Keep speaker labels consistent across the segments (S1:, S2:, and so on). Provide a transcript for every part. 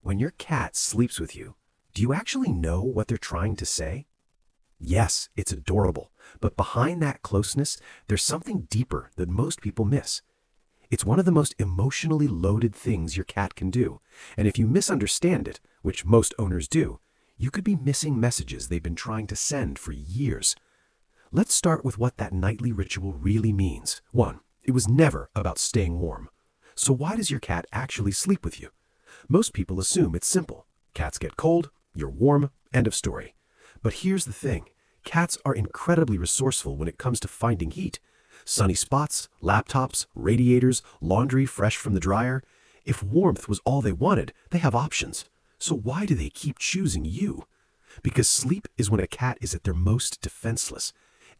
S1: When your cat sleeps with you, do you actually know what they're trying to say? Yes, it's adorable, but behind that closeness, there's something deeper that most people miss. It's one of the most emotionally loaded things your cat can do, and if you misunderstand it, which most owners do, you could be missing messages they've been trying to send for years. Let's start with what that nightly ritual really means. 1. It was never about staying warm. So why does your cat actually sleep with you? Most people assume it's simple. Cats get cold, you're warm, end of story. But here's the thing. Cats are incredibly resourceful when it comes to finding heat. Sunny spots, laptops, radiators, laundry fresh from the dryer. If warmth was all they wanted, they have options. So why do they keep choosing you? Because sleep is when a cat is at their most defenseless.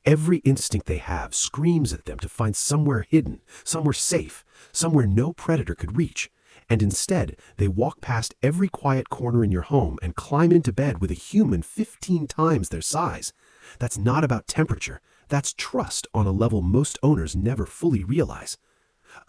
S1: Every instinct they have screams at them to find somewhere hidden, somewhere safe, somewhere no predator could reach. And instead, they walk past every quiet corner in your home and climb into bed with a human 15 times their size. That's not about temperature. That's trust on a level most owners never fully realize.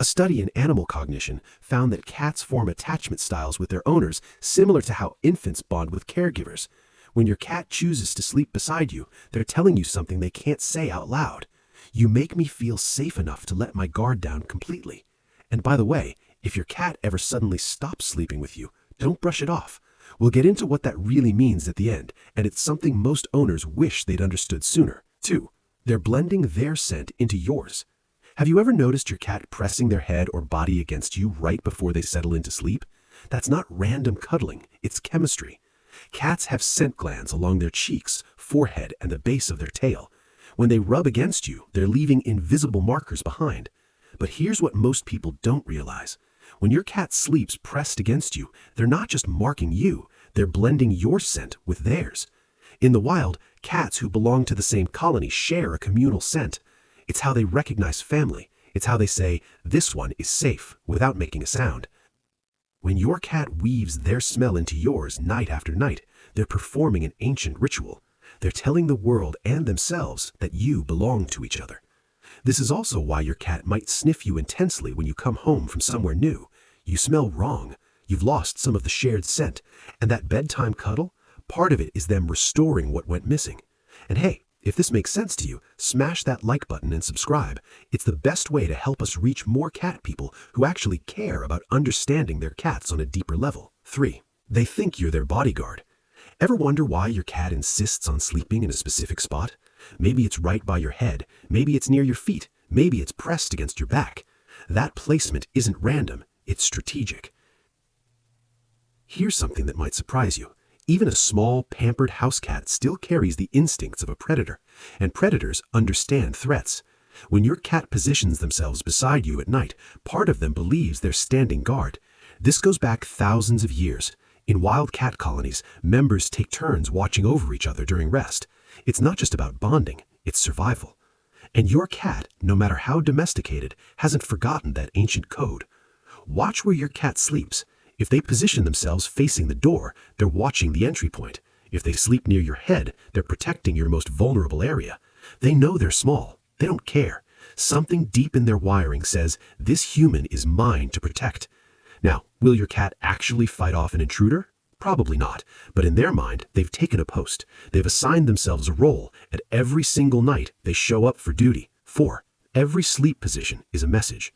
S1: A study in animal cognition found that cats form attachment styles with their owners similar to how infants bond with caregivers. When your cat chooses to sleep beside you, they're telling you something they can't say out loud. You make me feel safe enough to let my guard down completely. And by the way, if your cat ever suddenly stops sleeping with you, don't brush it off. We'll get into what that really means at the end, and it's something most owners wish they'd understood sooner. 2. They're blending their scent into yours. Have you ever noticed your cat pressing their head or body against you right before they settle into sleep? That's not random cuddling, it's chemistry. Cats have scent glands along their cheeks, forehead, and the base of their tail. When they rub against you, they're leaving invisible markers behind. But here's what most people don't realize. When your cat sleeps pressed against you, they're not just marking you, they're blending your scent with theirs. In the wild, cats who belong to the same colony share a communal scent. It's how they recognize family. It's how they say, "This one is safe," without making a sound. When your cat weaves their smell into yours night after night, they're performing an ancient ritual. They're telling the world and themselves that you belong to each other. This is also why your cat might sniff you intensely when you come home from somewhere new. You smell wrong. You've lost some of the shared scent. And that bedtime cuddle, part of it is them restoring what went missing. And hey, if this makes sense to you, smash that like button and subscribe. It's the best way to help us reach more cat people who actually care about understanding their cats on a deeper level. 3. They think you're their bodyguard. Ever wonder why your cat insists on sleeping in a specific spot? Maybe it's right by your head, maybe it's near your feet, maybe it's pressed against your back. That placement isn't random, it's strategic. Here's something that might surprise you. Even a small, pampered house cat still carries the instincts of a predator, and predators understand threats. When your cat positions themselves beside you at night, part of them believes they're standing guard. This goes back thousands of years. In wild cat colonies, members take turns watching over each other during rest. It's not just about bonding, it's survival. And your cat, no matter how domesticated, hasn't forgotten that ancient code. Watch where your cat sleeps. If they position themselves facing the door, they're watching the entry point. If they sleep near your head, they're protecting your most vulnerable area. They know they're small. They don't care. Something deep in their wiring says, this human is mine to protect. Now, will your cat actually fight off an intruder? Probably not, but in their mind, they've taken a post. They've assigned themselves a role, and every single night, they show up for duty. 4. Every sleep position is a message.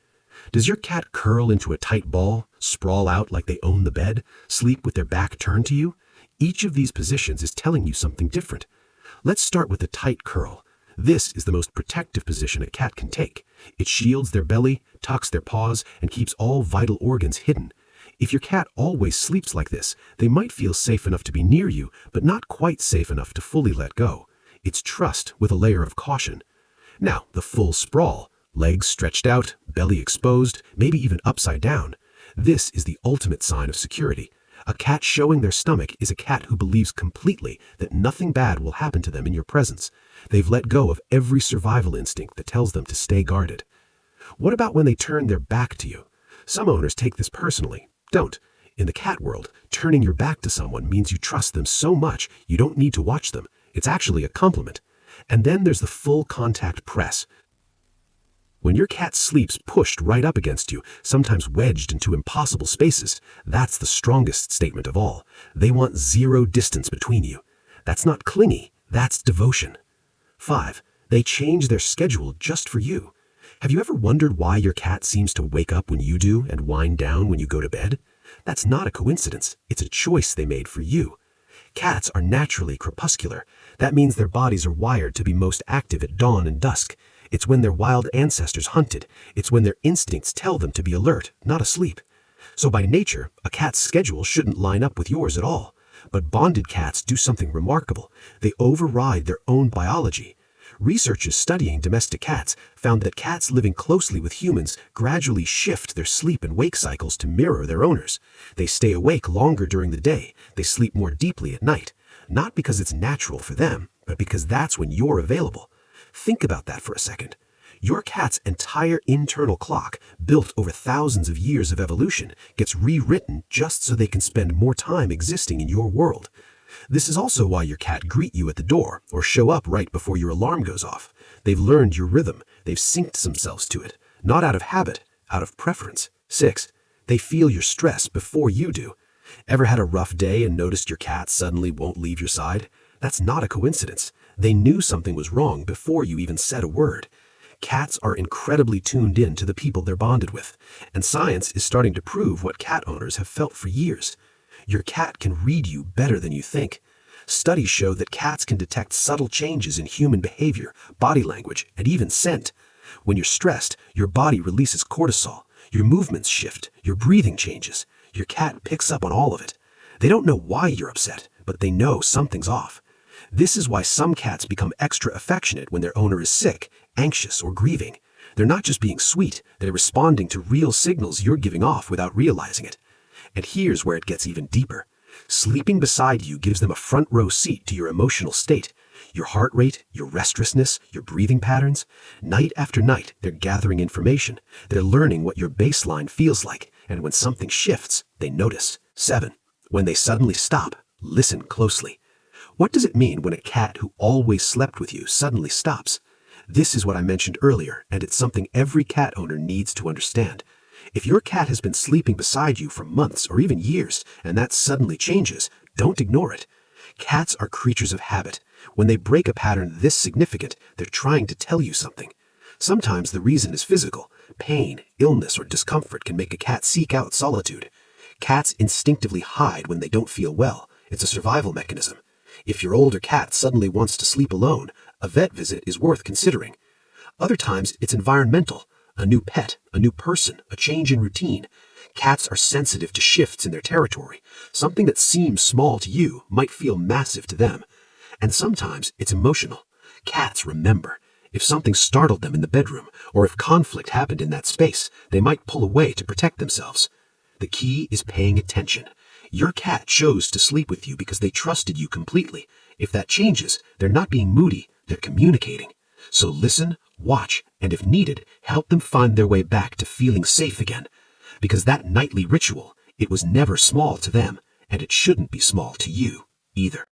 S1: Does your cat curl into a tight ball, sprawl out like they own the bed, sleep with their back turned to you? Each of these positions is telling you something different. Let's start with the tight curl. This is the most protective position a cat can take. It shields their belly, tucks their paws, and keeps all vital organs hidden. If your cat always sleeps like this, they might feel safe enough to be near you, but not quite safe enough to fully let go. It's trust with a layer of caution. Now, the full sprawl. Legs stretched out, belly exposed, maybe even upside down. This is the ultimate sign of security. A cat showing their stomach is a cat who believes completely that nothing bad will happen to them in your presence. They've let go of every survival instinct that tells them to stay guarded. What about when they turn their back to you? Some owners take this personally. Don't. In the cat world, turning your back to someone means you trust them so much you don't need to watch them. It's actually a compliment. And then there's the full contact press. When your cat sleeps pushed right up against you, sometimes wedged into impossible spaces, that's the strongest statement of all. They want zero distance between you. That's not clingy, that's devotion. 5. They change their schedule just for you. Have you ever wondered why your cat seems to wake up when you do and wind down when you go to bed? That's not a coincidence. It's a choice they made for you. Cats are naturally crepuscular. That means their bodies are wired to be most active at dawn and dusk. It's when their wild ancestors hunted. It's when their instincts tell them to be alert, not asleep. So by nature, a cat's schedule shouldn't line up with yours at all. But bonded cats do something remarkable. They override their own biology. Researchers studying domestic cats found that cats living closely with humans gradually shift their sleep and wake cycles to mirror their owners. They stay awake longer during the day. They sleep more deeply at night. Not because it's natural for them, but because that's when you're available. Think about that for a second. Your cat's entire internal clock, built over thousands of years of evolution, gets rewritten just so they can spend more time existing in your world. This is also why your cat greet you at the door or show up right before your alarm goes off. They've learned your rhythm. They've synced themselves to it, not out of habit, out of preference. 6. They feel your stress before you do. Ever had a rough day and noticed your cat suddenly won't leave your side? That's not a coincidence. They knew something was wrong before you even said a word. Cats are incredibly tuned in to the people they're bonded with, and science is starting to prove what cat owners have felt for years. Your cat can read you better than you think. Studies show that cats can detect subtle changes in human behavior, body language, and even scent. When you're stressed, your body releases cortisol, your movements shift, your breathing changes. Your cat picks up on all of it. They don't know why you're upset, but they know something's off. This is why some cats become extra affectionate when their owner is sick, anxious, or grieving. They're not just being sweet, they're responding to real signals you're giving off without realizing it. And here's where it gets even deeper. Sleeping beside you gives them a front row seat to your emotional state. Your heart rate, your restlessness, your breathing patterns. Night after night, they're gathering information. They're learning what your baseline feels like, and when something shifts, they notice. 7. When they suddenly stop, listen closely. What does it mean when a cat who always slept with you suddenly stops? This is what I mentioned earlier, and it's something every cat owner needs to understand. If your cat has been sleeping beside you for months or even years, and that suddenly changes, don't ignore it. Cats are creatures of habit. When they break a pattern this significant, they're trying to tell you something. Sometimes the reason is physical. Pain, illness, or discomfort can make a cat seek out solitude. Cats instinctively hide when they don't feel well. It's a survival mechanism. If your older cat suddenly wants to sleep alone, a vet visit is worth considering. Other times, it's environmental. A new pet, a new person, a change in routine. Cats are sensitive to shifts in their territory. Something that seems small to you might feel massive to them. And sometimes it's emotional. Cats remember. If something startled them in the bedroom, or if conflict happened in that space, they might pull away to protect themselves. The key is paying attention. Your cat chose to sleep with you because they trusted you completely. If that changes, they're not being moody, they're communicating. So listen, watch, and if needed, help them find their way back to feeling safe again. Because that nightly ritual, it was never small to them, and it shouldn't be small to you either.